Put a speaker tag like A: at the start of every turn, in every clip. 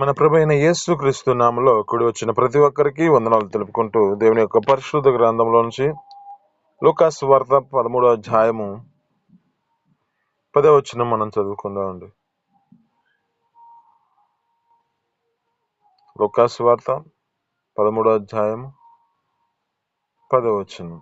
A: మన ప్రభువైన యేసుక్రీస్తు నామములో కూడి వచ్చిన ప్రతి ఒక్కరికి వందనాలు తెలుపుకుంటూ దేవుని యొక్క పరిశుద్ధ గ్రంథంలో నుంచి లూకా సువార్త 13వ అధ్యాయము 10వ వచనం మనం చదువుకుందామండి. లూకా సువార్త 13వ అధ్యాయము 10వ వచనం.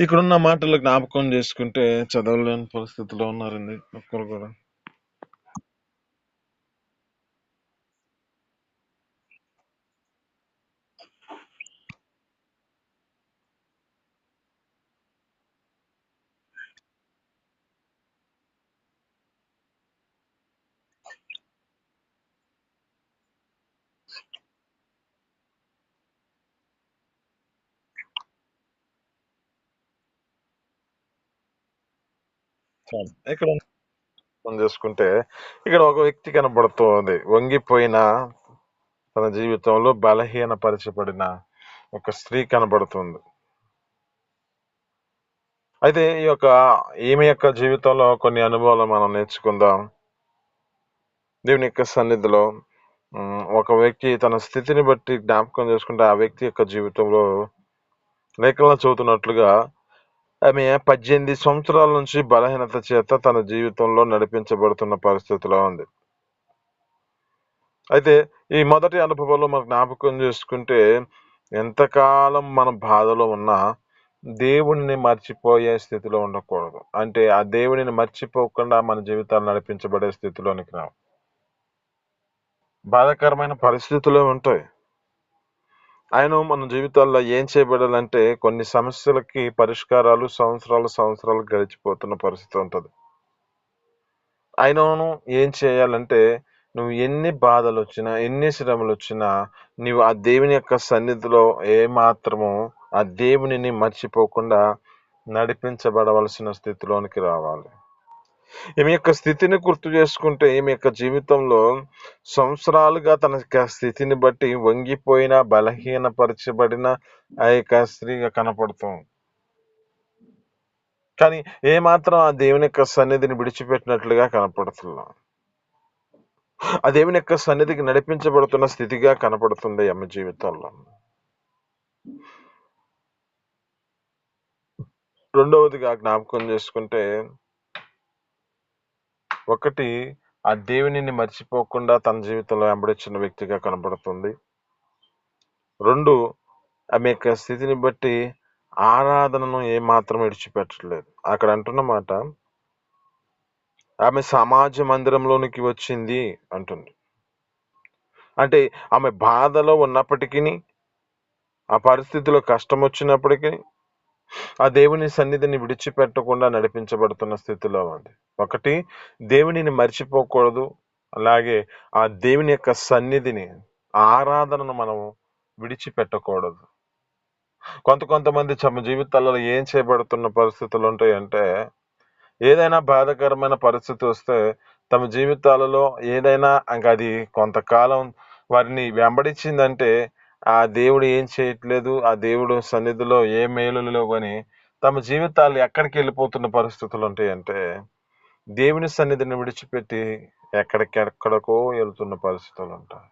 A: ఇక్కడున్న మాటలు జ్ఞాపకం చేసుకుంటే చదవలేని పరిస్థితిలో ఉన్నారండి ఒక్కరు కూడా. ఇక్కడ మనం చేసుకుంటే ఇక్కడ ఒక వ్యక్తి కనబడుతోంది. వంగిపోయిన తన జీవితంలో బలహీనపరచబడిన ఒక స్త్రీ కనబడుతుంది. అయితే ఈమె యొక్క జీవితంలో కొన్ని అనుభవాలు మనం నేర్చుకుందాం. దేవుని యొక్క సన్నిధిలో ఒక వ్యక్తి తన స్థితిని బట్టి జ్ఞాపకం చేసుకుంటే ఆ వ్యక్తి యొక్క జీవితంలో లేఖనంలో చదువుతున్నట్లుగా ఆమె 18 సంవత్సరాల నుంచి బలహీనత చేత తన జీవితంలో నడిపించబడుతున్న పరిస్థితిలో ఉంది. అయితే ఈ మొదటి అనుభవంలో మనం జ్ఞాపకం చేసుకుంటే ఎంతకాలం మనం బాధలో ఉన్నా దేవునిని మర్చిపోయే స్థితిలో ఉండకూడదు. అంటే ఆ దేవునిని మర్చిపోకుండా మన జీవితాలు నడిపించబడే స్థితిలోనికి రావు. బాధాకరమైన పరిస్థితులు ఉంటాయి. ఆయన మన జీవితాల్లో ఏం చేయబడాలంటే కొన్ని సమస్యలకి పరిష్కారాలు సంవత్సరాలు గడిచిపోతున్న పరిస్థితి ఉంటుంది. ఆయనను ఏం చేయాలంటే నువ్వు ఎన్ని బాధలు వచ్చినా ఎన్ని శ్రమలు వచ్చినా నీవు ఆ దేవుని యొక్క సన్నిధిలో ఏమాత్రము ఆ దేవునిని మర్చిపోకుండా నడిపించబడవలసిన స్థితిలోనికి రావాలి. ఈమె యొక్క స్థితిని గుర్తు చేసుకుంటే ఈమె యొక్క జీవితంలో సంవత్సరాలుగా తన యొక్క స్థితిని బట్టి వంగిపోయిన బలహీనపరచబడిన ఆ యొక్క స్త్రీగా కనపడుతుంది. కానీ ఏమాత్రం ఆ దేవుని యొక్క సన్నిధిని విడిచిపెట్టినట్లుగా కనపడుతున్నాం. ఆ దేవుని యొక్క సన్నిధికి నడిపించబడుతున్న స్థితిగా కనపడుతుంది ఆమె జీవితంలో. రెండవదిగా జ్ఞాపకం చేసుకుంటే ఒకటి ఆ దేవునిని మర్చిపోకుండా తన జీవితంలో వెంబడించిన వ్యక్తిగా కనబడుతుంది. 2 ఆమె యొక్క స్థితిని బట్టి ఆరాధనను ఏమాత్రం విడిచిపెట్టలేదు. అక్కడ అంటున్న మాట ఆమె సమాజ మందిరంలోనికి వచ్చింది అంటుంది. అంటే ఆమె బాధలో ఉన్నప్పటికీ ఆ పరిస్థితిలో కష్టం వచ్చినప్పటికీ ఆ దేవుని సన్నిధిని విడిచిపెట్టకుండా నడిపించబడుతున్న స్థితిలో ఉంది. ఒకటి దేవునిని మర్చిపోకూడదు. అలాగే ఆ దేవుని యొక్క సన్నిధిని ఆరాధనను మనం విడిచిపెట్టకూడదు. కొంతమంది తమ జీవితాలలో ఏం చేయబడుతున్న పరిస్థితులు ఉంటాయంటే ఏదైనా బాధాకరమైన పరిస్థితి వస్తే తమ జీవితాలలో ఏదైనా ఇంకా అది కొంతకాలం వారిని వెంబడించిందంటే ఆ దేవుడు ఏం చేయట్లేదు, ఆ దేవుడు సన్నిధిలో ఏ మేలులు లేవు అని తమ జీవితాలు ఎక్కడికి వెళ్ళిపోతున్న పరిస్థితులు ఉంటాయంటే దేవుని సన్నిధిని విడిచిపెట్టి ఎక్కడికెక్కడికో వెళ్తున్న పరిస్థితులు ఉంటాయి.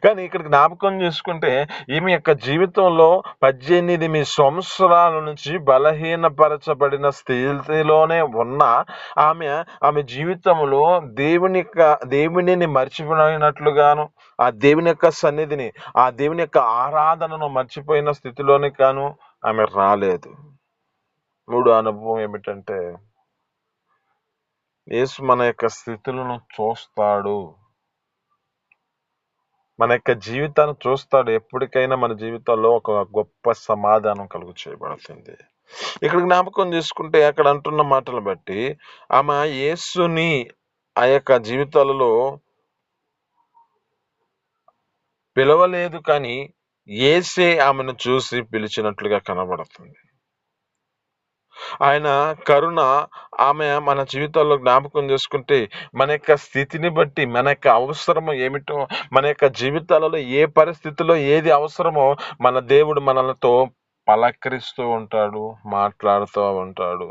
A: కానీ ఇక్కడ జ్ఞాపకం చేసుకుంటే ఈమె యొక్క జీవితంలో 18 సంవత్సరాల నుంచి బలహీనపరచబడిన స్థితిలోనే ఉన్న ఆమె జీవితంలో దేవునిని మర్చిపోయినట్లుగాను ఆ దేవుని యొక్క సన్నిధిని ఆ దేవుని యొక్క ఆరాధనను మర్చిపోయిన స్థితిలోని కాను ఆమె రాలేదు. 3 అనుభవం ఏమిటంటే యేసు మన యొక్క స్థితులను చూస్తాడు, మన యొక్క జీవితాన్ని చూస్తాడు. ఎప్పటికైనా మన జీవితంలో ఒక గొప్ప సమాధానం కలుగు చేయబడుతుంది. ఇక్కడ జ్ఞాపకం చేసుకుంటే అక్కడ అంటున్న మాటలు బట్టి ఆమె యేసుని ఆ యొక్క జీవితాలలో పిలవలేదు, కానీ యేసే ఆమెను చూసి పిలిచినట్లుగా కనబడుతుంది. ఆయన కరుణ ఆమె మన జీవితాల్లో జ్ఞాపకం చేసుకుంటే మన యొక్క స్థితిని బట్టి మన యొక్క అవసరము ఏమిటో మన యొక్క జీవితాలలో ఏ పరిస్థితిలో ఏది అవసరమో మన దేవుడు మనలతో పలకరిస్తూ ఉంటాడు, మాట్లాడుతూ ఉంటాడు.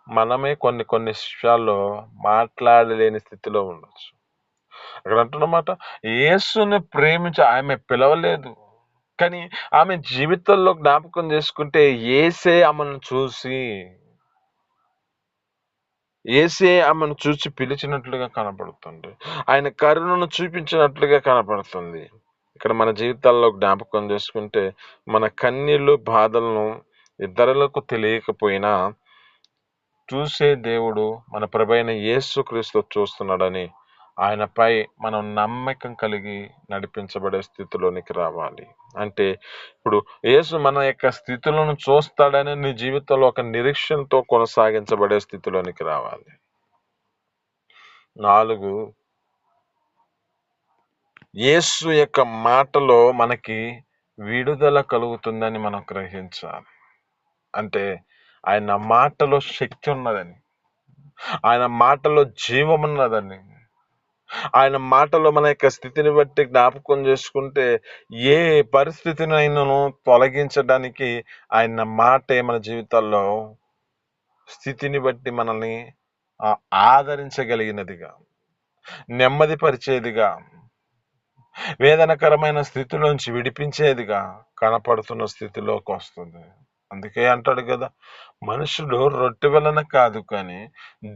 A: మనమే కొన్ని కొన్ని విషయాల్లో మాట్లాడలేని స్థితిలో ఉండొచ్చు. అక్కడ అంటున్నమాట, యేసుని ప్రేమించి ఆమె పిలవలేదు, కానీ ఆమె జీవితంలో జ్ఞాపకం చేసుకుంటే ఏసే ఆమెను చూసి పిలిచినట్లుగా కనపడుతుంది. ఆయన కరుణను చూపించినట్లుగా కనపడుతుంది. ఇక్కడ మన జీవితాల్లో జ్ఞాపకం చేసుకుంటే మన కన్నీళ్ళు బాధలను ఇతరులకు తెలియకపోయినా చూసే దేవుడు మన ప్రభైన యేసుక్రీస్తు చూస్తున్నాడని ఆయనపై మనం నమ్మకం కలిగి నడిపించబడే స్థితిలోనికి రావాలి. అంటే ఇప్పుడు యేసు మన యొక్క స్థితులను చూస్తాడని నీ జీవితంలో ఒక నిరీక్షణతో కొనసాగించబడే స్థితిలోనికి రావాలి. 4, యేసు యొక్క మాటలో మనకి విడుదల కలుగుతుందని మనం గ్రహించాలి. అంటే ఆయన మాటలో శక్తి ఉన్నదని, ఆయన మాటలో జీవం ఉన్నదని, ఆయన మాటలో మన యొక్క స్థితిని బట్టి జ్ఞాపకం చేసుకుంటే ఏ పరిస్థితినైనాను తొలగించడానికి ఆయన మాటే మన జీవితాల్లో స్థితిని బట్టి మనల్ని ఆదరించగలిగినదిగా, నెమ్మదిపరిచేదిగా, వేదనకరమైన స్థితిలోంచి విడిపించేదిగా కనపడుతున్న స్థితిలోకి వస్తుంది. అందుకే అంటాడు కదా, మనుషుడు రొట్టె వలన కాదు కానీ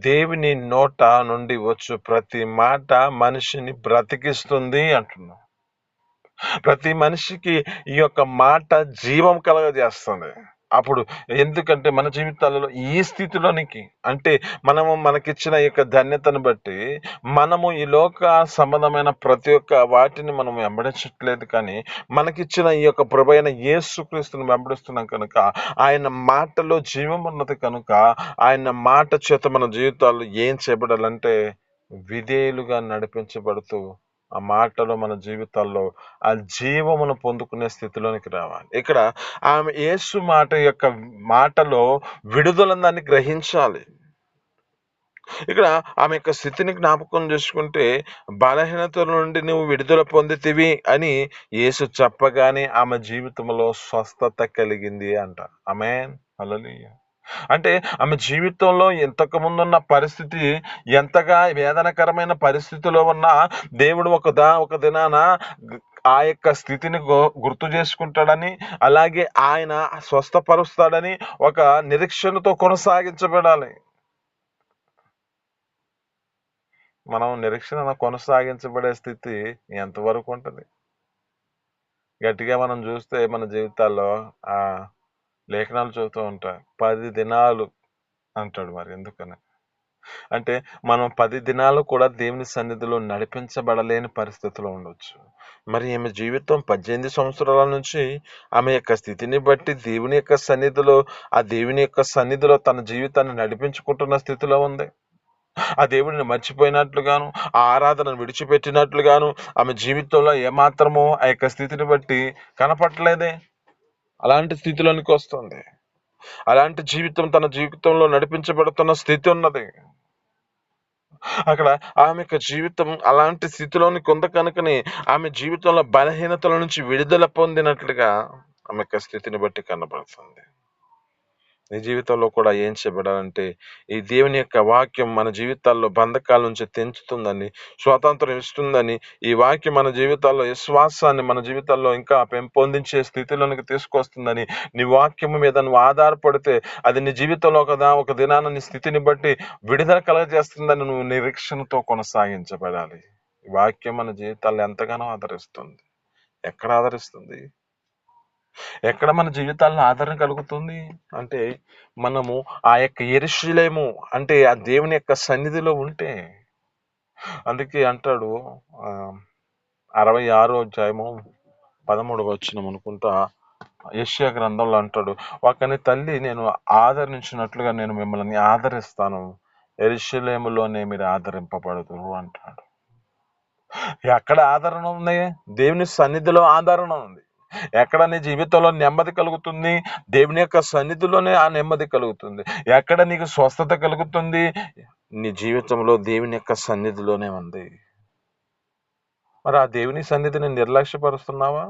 A: దేవుని నోట నుండి వచ్చు ప్రతి మాట మనిషిని బ్రతికిస్తుంది అంటున్నాం. ప్రతి మనిషికి ఈ యొక్క మాట జీవం కలగజేస్తుంది. అప్పుడు ఎందుకంటే మన జీవితాలలో ఈ స్థితిలోనికి అంటే మనకిచ్చిన ఈ యొక్క ధన్యతను బట్టి మనము ఈ లోక సంబంధమైన ప్రతి ఒక్క వాటిని మనం వెంబడించట్లేదు, కానీ మనకిచ్చిన ఈ యొక్క ప్రభైన యేసుక్రీస్తుని వెంబడిస్తున్నాం కనుక ఆయన మాటలో జీవం ఉన్నది కనుక ఆయన మాట చేత మన జీవితాల్లో ఏం చేయబడాలంటే విధేయులుగా నడిపించబడుతూ ఆ మాటలో మన జీవితాల్లో ఆ జీవమును పొందుకునే స్థితిలోనికి రావాలి. ఇక్కడ ఆమె యేసు మాటలో విడుదలని గ్రహించాలి. ఇక్కడ ఆమె యొక్క స్థితిని జ్ఞాపకం చేసుకుంటే బలహీనత నుండి నువ్వు విడుదల పొందితివి అని యేసు చెప్పగానే ఆమె జీవితంలో స్వస్థత కలిగింది అంట. ఆమేన్, హల్లెలూయా. అంటే ఆమె జీవితంలో ఇంతకు ముందున్న పరిస్థితి ఎంతగా వేదనకరమైన పరిస్థితిలో ఉన్నా దేవుడు ఒక దినాన ఆ యొక్క స్థితిని గుర్తు చేసుకుంటాడని, అలాగే ఆయన స్వస్థపరుస్తాడని ఒక నిరీక్షణతో కొనసాగించబడాలి. మనం నిరీక్షణ కొనసాగించబడే స్థితి ఎంతవరకు ఉంటుంది? గట్టిగా మనం చూస్తే మన జీవితాల్లో ఆ లేఖనాలు చదువుతూ ఉంటాయి, 10 దినాలు అంటాడు. మరి ఎందుకని అంటే మనం 10 దినాలు కూడా దేవుని సన్నిధిలో నడిపించబడలేని పరిస్థితిలో ఉండొచ్చు. మరి ఆమె జీవితం 18 సంవత్సరాల నుంచి ఆమె యొక్క స్థితిని బట్టి దేవుని యొక్క సన్నిధిలో తన జీవితాన్ని నడిపించుకుంటున్న స్థితిలో ఉంది. ఆ దేవుడిని మర్చిపోయినట్లుగాను, ఆ ఆరాధనను విడిచిపెట్టినట్లుగాను ఆమె జీవితంలో ఏమాత్రమో ఆ యొక్క స్థితిని బట్టి కనపట్లేదే. అలాంటి స్థితిలోనికి వస్తుంది. అలాంటి జీవితం తన జీవితంలో నడిపించబడుతున్న స్థితి ఉన్నది. అక్కడ ఆమె యొక్క జీవితం అలాంటి స్థితిలోనికి ఉంది కనుకనే ఆమె జీవితంలో బలహీనతల నుంచి విడుదల పొందినట్లుగా ఆమె యొక్క స్థితిని బట్టి కనబడుతుంది. నీ జీవితంలో కూడా ఏం చేయబడాలంటే ఈ దేవుని యొక్క వాక్యం మన జీవితాల్లో బంధకాల నుంచి తెంచుతుందని, స్వాతంత్రం ఇస్తుందని, ఈ వాక్యం మన జీవితాల్లో విశ్వాసాన్ని మన జీవితాల్లో ఇంకా పెంపొందించే స్థితిలోనికి తీసుకొస్తుందని, నీ వాక్యము మీద నువ్వు ఆధారపడితే అది నీ జీవితంలో ఒక దినాన నీ స్థితిని బట్టి విడుదల కలగజేస్తుందని నువ్వు నిరీక్షణతో కొనసాగించబడాలి. ఈ వాక్యం మన జీవితాల్లో ఎంతగానో ఆదరిస్తుంది. ఎక్కడ ఆదరిస్తుంది? ఎక్కడ మన జీవితాల్లో ఆదరణ కలుగుతుంది అంటే మనము ఆ యొక్క యెరూషలేము అంటే ఆ దేవుని యొక్క సన్నిధిలో ఉంటే. అందుకే అంటాడు 66వ అధ్యాయము 13వ వచనం అనుకుంటా, యెషయా గ్రంథంలో అంటాడు, ఒకని తల్లి నేను ఆదరించినట్లుగా నేను మిమ్మల్ని ఆదరిస్తాను, యెరూషలేములోనే మీరు ఆదరింపబడుదురు అంటాడు. ఎక్కడ ఆదరణ ఉంది? దేవుని సన్నిధిలో ఆదరణ ఉంది. ఎక్కడ నీ జీవితంలో నెమ్మది కలుగుతుంది? దేవుని యొక్క సన్నిధిలోనే ఆ నెమ్మది కలుగుతుంది. ఎక్కడ నీకు స్వస్థత కలుగుతుంది? నీ జీవితంలో దేవుని యొక్క సన్నిధిలోనే ఉంది. మరి ఆ దేవుని సన్నిధిని నిర్లక్ష్యపరుస్తున్నావా?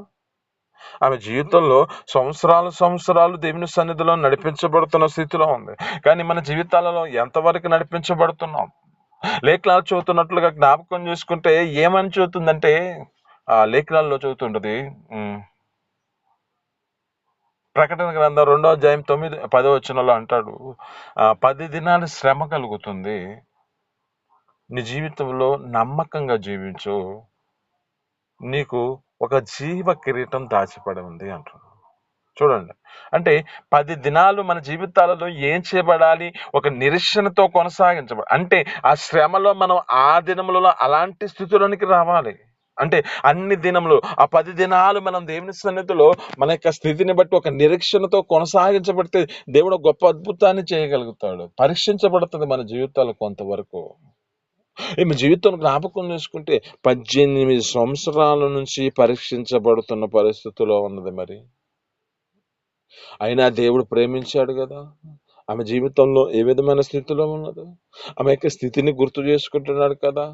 A: ఆమె జీవితంలో సంవత్సరాలు దేవుని సన్నిధిలో నడిపించబడుతున్న స్థితిలో ఉంది. కానీ మన జీవితాలలో ఎంతవరకు నడిపించబడుతున్నాం? లేఖనాలు చదువుతున్నట్లుగా జ్ఞాపకం చేసుకుంటే ఏమని చదువుతుందంటే, ఆ లేఖనాల్లో చదువుతుంటది, ప్రకటన గ్రంథం 2వ అధ్యాయం 9-10 వచనంలో అంటాడు, 10 దినాలు శ్రమ కలుగుతుంది, నీ జీవితంలో నమ్మకంగా జీవించు, నీకు ఒక జీవ కిరీటం దాచిపడి ఉంది అంటున్నాడు. చూడండి, అంటే 10 దినాలు మన జీవితాలలో ఏం చేయబడాలి? ఒక నిరీక్షణతో కొనసాగించబడాలి. అంటే ఆ శ్రమలో మనం ఆ దినములలో అలాంటి స్థితిలోనికి రావాలి. అంటే అన్ని దినములు, ఆ 10 దినాలు మనం దేవుని సన్నిధిలో మన యొక్క స్థితిని బట్టి ఒక నిరీక్షణతో కొనసాగించబడితే దేవుడు గొప్ప అద్భుతాన్ని చేయగలుగుతాడు. పరీక్షించబడుతుంది మన జీవితాలు కొంతవరకు. ఈమె జీవితం జ్ఞాపకం చేసుకుంటే 18 సంవత్సరాల నుంచి పరీక్షించబడుతున్న పరిస్థితిలో ఉన్నది. మరి అయినా దేవుడు ప్రేమించాడు కదా. ఆమె జీవితంలో ఏ విధమైన స్థితిలో ఉన్నదో ఆమె యొక్క స్థితిని గుర్తు చేసుకుంటున్నాడు కదా.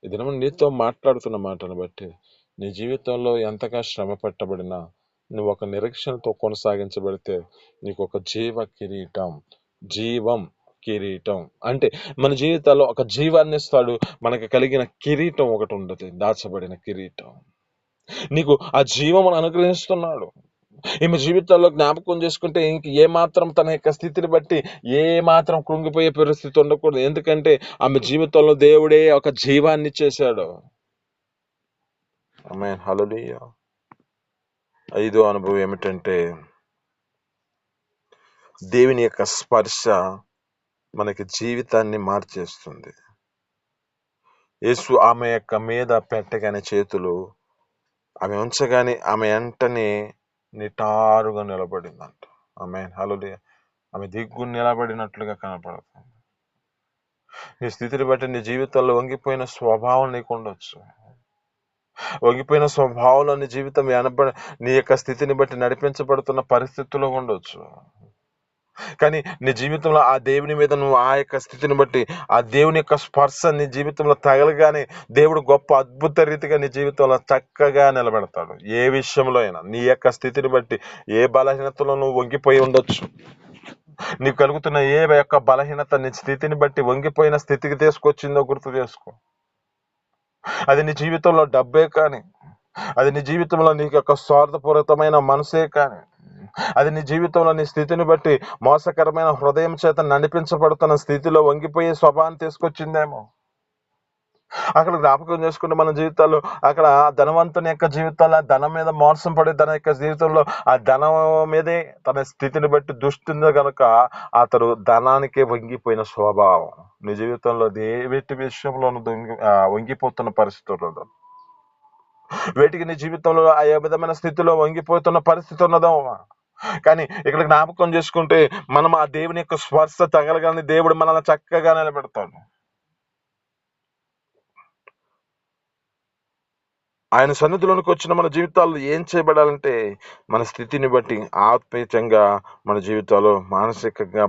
A: ఈ దినం నీతో మాట్లాడుతున్న మాటను బట్టి నీ జీవితంలో ఎంతగా శ్రమ పట్టబడినా నువ్వు ఒక నిరీక్షణతో కొనసాగించబడితే నీకు ఒక జీవం కిరీటం, అంటే మన జీవితాల్లో ఒక జీవాన్ని ఇస్తాడు. మనకు కలిగిన కిరీటం ఒకటి ఉండదు, దాచబడిన కిరీటం. నీకు ఆ జీవమును అనుగ్రహిస్తున్నాడు. ఈమె జీవితాల్లో జ్ఞాపకం చేసుకుంటే ఇంక ఏమాత్రం తన యొక్క స్థితిని బట్టి ఏమాత్రం కృంగిపోయే పరిస్థితి ఉండకూడదు. ఎందుకంటే ఆమె జీవితంలో దేవుడే ఒక జీవాన్ని ఇచ్చేశాడు. ఆమేన్, హల్లెలూయా. 5వ అనుభవం ఏమిటంటే, దేవుని యొక్క స్పర్శ మనకి జీవితాన్ని మార్చేస్తుంది. యేసు ఆమె యొక్క మీద పెట్టగానే చేతులు ఆమె ఉంచగానే ఆమె వెంటనే నిటారుగా నిలబడిందంట. ఆమేన్, హల్లెలూయా. ఆమె దిగ్గు నిలబడినట్లుగా కనపడుతుంది. నీ స్థితిని బట్టి నీ జీవితంలో వంగిపోయిన స్వభావం నీకు ఉండొచ్చు. వంగిపోయిన స్వభావంలో నీ జీవితం నీ యొక్క స్థితిని బట్టి నడిపించబడుతున్న పరిస్థితుల్లో ఉండొచ్చు. కానీ నీ జీవితంలో ఆ దేవుని మీద నువ్వు ఆ యొక్క స్థితిని బట్టి ఆ దేవుని యొక్క స్పర్శ నీ జీవితంలో తగలగానే దేవుడు గొప్ప అద్భుత రీతిగా నీ జీవితంలో చక్కగా నిలబెడతాడు. ఏ విషయంలో అయినా నీ యొక్క స్థితిని బట్టి ఏ బలహీనతలో నువ్వు వంగిపోయి ఉండొచ్చు. నీకు కలుగుతున్న ఏ యొక్క బలహీనత నీ స్థితిని బట్టి వంగిపోయిన స్థితికి తీసుకొచ్చిందో గుర్తు చేసుకో. అది నీ జీవితంలో డబ్బే కానీ, అది నీ జీవితంలో నీకు యొక్క స్వార్థపూరితమైన మనసే కానీ, అది నీ జీవితంలో నీ స్థితిని బట్టి మోసకరమైన హృదయం చేత నడిపించబడుతున్న స్థితిలో వంగిపోయే స్వభావాన్ని తీసుకొచ్చిందేమో. అక్కడ జ్ఞాపకం చేసుకుంటే మన జీవితాల్లో అక్కడ ధనవంతుని యొక్క జీవితాల్లో ధనం మీద మోసం పడే తన యొక్క జీవితంలో ఆ ధనం మీదే తన స్థితిని బట్టి దుష్టిందో కనుక అతడు ధనానికే వంగిపోయిన స్వభావం నీ జీవితంలో వేటి విషయంలో వంగిపోతున్న పరిస్థితుల్లో, వేటికి నీ జీవితంలో ఆ విధమైన స్థితిలో వంగిపోతున్న పరిస్థితి ఉన్నదో. కానీ ఇక్కడ జ్ఞాపకం చేసుకుంటే మనం ఆ దేవుని యొక్క స్పర్శ తగలగానే దేవుడు మనల్ని చక్కగా నిలబెడతాడు. ఆయన సన్నిధిలోనికి వచ్చిన మన జీవితాల్లో ఏం చేయబడాలంటే మన స్థితిని బట్టి ఆత్మీయంగా మన జీవితాల్లో మానసికంగా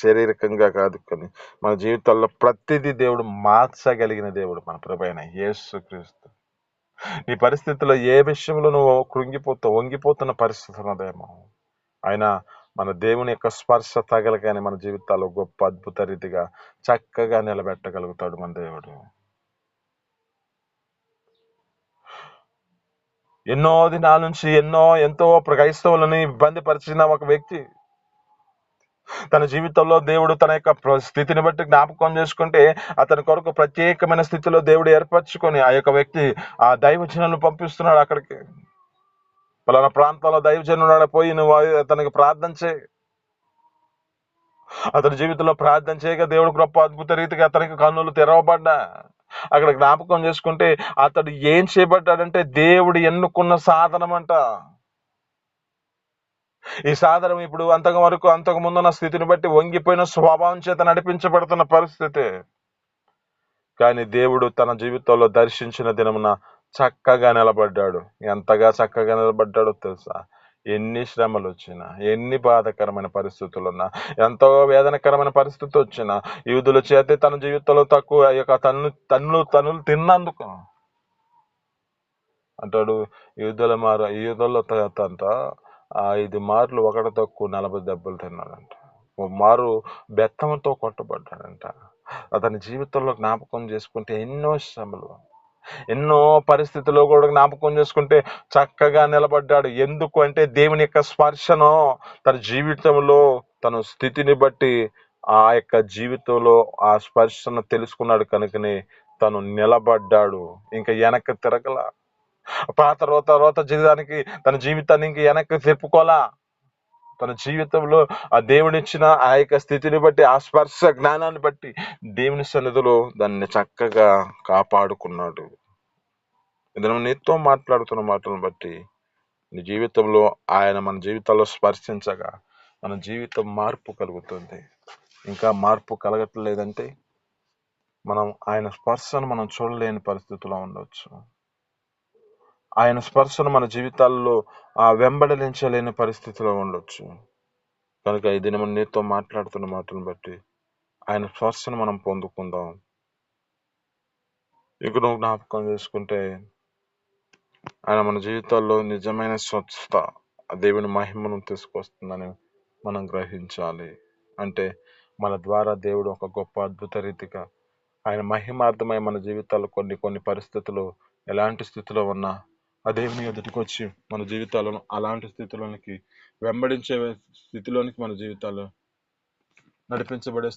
A: శారీరకంగా కాదు, కానీ మన జీవితాల్లో ప్రతిదీ దేవుడు మార్చగలిగిన దేవుడు మన ప్రభువైన యేసుక్రీస్తు. నీ పరిస్థితుల్లో ఏ విషయంలో నువ్వు వంగిపోతున్న పరిస్థితి ఉన్నదేమో, ఆయన మన దేవుని యొక్క స్పర్శ తగలగానే మన జీవితాల్లో గొప్ప అద్భుత రీతిగా చక్కగా నిలబెట్టగలుగుతాడు మన దేవుడు. ఎన్నో దినాల నుంచి ఎంతో క్రైస్తవులను ఇబ్బంది పరిచిన ఒక వ్యక్తి తన జీవితంలో దేవుడు తన యొక్క స్థితిని బట్టి జ్ఞాపకం చేసుకుంటే అతని కొరకు ప్రత్యేకమైన స్థితిలో దేవుడు ఏర్పరచుకొని ఆ యొక్క వ్యక్తి ఆ దైవజనులను పంపిస్తున్నాడు. అక్కడికి పలానా ప్రాంతంలో దైవజనుడు పోయి నువ్వు అతనికి ప్రార్థన చేయి. అతని జీవితంలో ప్రార్థన చేయగా దేవుడు గొప్ప అద్భుత రీతిగా అతనికి కన్నులు తెరవబడ్డా. అక్కడ జ్ఞాపకం చేసుకుంటే అతడు ఏం చేయబడ్డాడంటే దేవుడు ఎన్నుకున్న సాధనం అంట. ఈ సాధనం ఇప్పుడు అంతకు ముందున్న స్థితిని బట్టి వంగిపోయిన స్వభావం చేత నడిపించబడుతున్న పరిస్థితి. కానీ దేవుడు తన జీవితంలో దర్శించిన దినమున చక్కగా నిలబడ్డాడు. ఎంతగా చక్కగా నిలబడ్డాడో తెలుసా? ఎన్ని శ్రమలు వచ్చినా, ఎన్ని బాధాకరమైన పరిస్థితులున్నా, ఎంతో వేదనకరమైన పరిస్థితి వచ్చినా, యూదుల చేత తన జీవితంలో తక్కువ ఆ యొక్క తన్నులు తిన్నందుకు అంటాడు. యూదుల అంట 5 మార్లు ఒకటి తక్కువ 40 దెబ్బలు తిన్నాడంట. ఓ మారు బెత్తంతో కొట్టబడ్డాడంట. అతని జీవితంలో జ్ఞాపకం చేసుకుంటే ఎన్నో శ్రమలు, ఎన్నో పరిస్థితుల్లో కూడా జ్ఞాపకం చేసుకుంటే చక్కగా నిలబడ్డాడు. ఎందుకు అంటే దేవుని యొక్క స్పర్శను తన జీవితంలో తన స్థితిని బట్టి ఆ యొక్క జీవితంలో ఆ స్పర్శను తెలుసుకున్నాడు కనుకనే తను నిలబడ్డాడు. ఇంకా వెనక్కి తిరగల. తర్వాత జీవితానికి తన జీవితాన్ని ఇంక వెనక్కి తిప్పుకోలా. తన జీవితంలో ఆ దేవుడిచ్చిన ఆ యొక్క స్థితిని బట్టి, ఆ స్పర్శ జ్ఞానాన్ని బట్టి దేవుని సన్నిధిలో దాన్ని చక్కగా కాపాడుకున్నాడు. ఇది నీతో మాట్లాడుతున్న మాటలను బట్టి నీ జీవితంలో ఆయన మన జీవితాల్లో స్పర్శించగా మన జీవితం మార్పు కలుగుతుంది. ఇంకా మార్పు కలగట్లేదంటే మనం ఆయన స్పర్శను మనం చూడలేని పరిస్థితిలో ఉండొచ్చు. ఆయన స్పర్శను మన జీవితాల్లో వెంబడించలేని పరిస్థితిలో ఉండొచ్చు. కనుక ఈ దినం నీతో మాట్లాడుతున్న మాటలను బట్టి ఆయన స్పర్శను మనం పొందుకుందాం. ఇక నువ్వు జ్ఞాపకం చేసుకుంటే ఆయన మన జీవితాల్లో నిజమైన స్వచ్ఛత, దేవుని మహిమను తీసుకొస్తుందని మనం గ్రహించాలి. అంటే మన ద్వారా దేవుడు ఒక గొప్ప అద్భుత రీతిగా ఆయన మహిమార్థమై మన జీవితాల్లో కొన్ని పరిస్థితులు ఎలాంటి స్థితిలో ఉన్నా ఆ దేవుని ఎదుటికి వచ్చి మన జీవితాలను అలాంటి స్థితిలోనికి వెంబడించే స్థితిలోనికి మన జీవితాలు నడిపించబడే